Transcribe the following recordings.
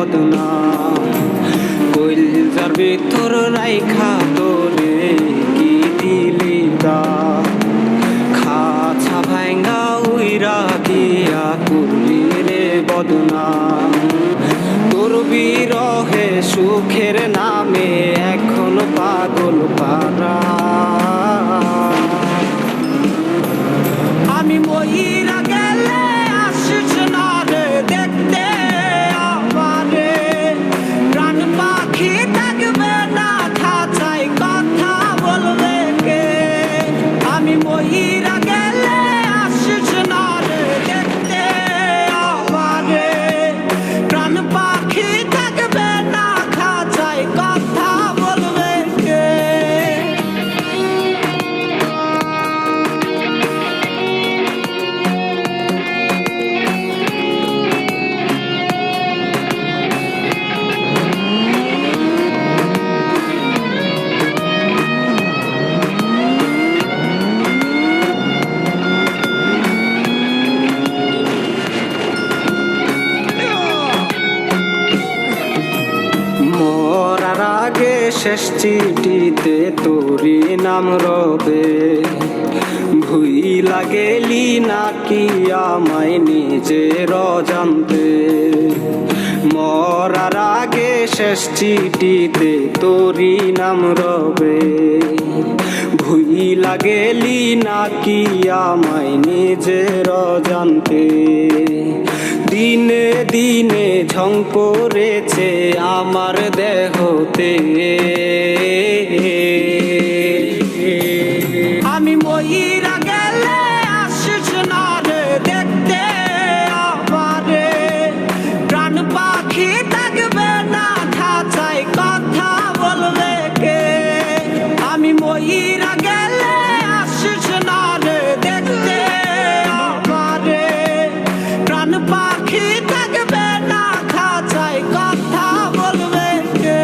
বদনাম। কইলজার ভিতর রাইখা তোরে কি দিলি দাম। খাঁচা ভাঙ্গা উইরা দিয়া করলি রে বদনাম। তোর বিরহে সুখের নামে এখন পাগল পারা। আমি মইরা গেলে আসিস না রে দেখতে আমারে। প্রাণ পাখি থাকবে না খাঁচায় কথা বলবে কে। আমি মইরা গেলে আসিস না রে দেখতে আমারে। প্রাণ পাখি থাকবে না খাঁচায় কথা বলবে কে। মরার আগে শেষ চিঠিতে তোরি নাম রবে। ভুইলা গেলি নাকি আমায় নিজের অজান্তে। মরার আগে শেষ চিঠিতে তোরি নাম রবে। ভুইলা গেলি নাকি আমায় নিজের অজান্তে। দিনে দিনে ঝং পড়েছে আমার দেহতে। আমি মইরা গেলে আসিস না রে দেখতে আমারে। প্রাণ পাখি থাকবে না খাঁচায় কথা বলবে কে। আমি মইরা গেলে আসিস না রে দেখতে আমারে। প্রাণ পাখি থাকবে না খাঁচায় কথা বলবে কে।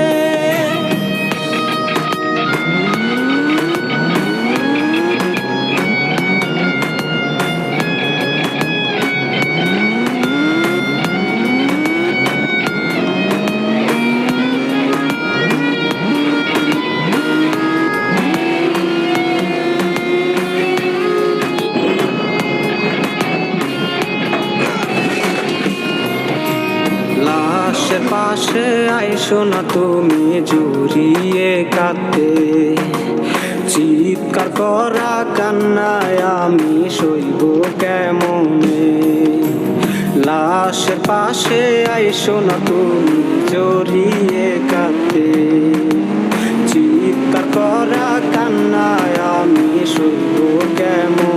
লাশের পাশে আইসো না তুমি জড়িয়ে কাঁদতে। চিৎকার করা কান্নায় আমি সইব কেমনে। লাশের পাশে আইসো না তুমি জড়িয়ে কাঁদতে। চিৎকার করা কান্নায় আমি সইব কেমন।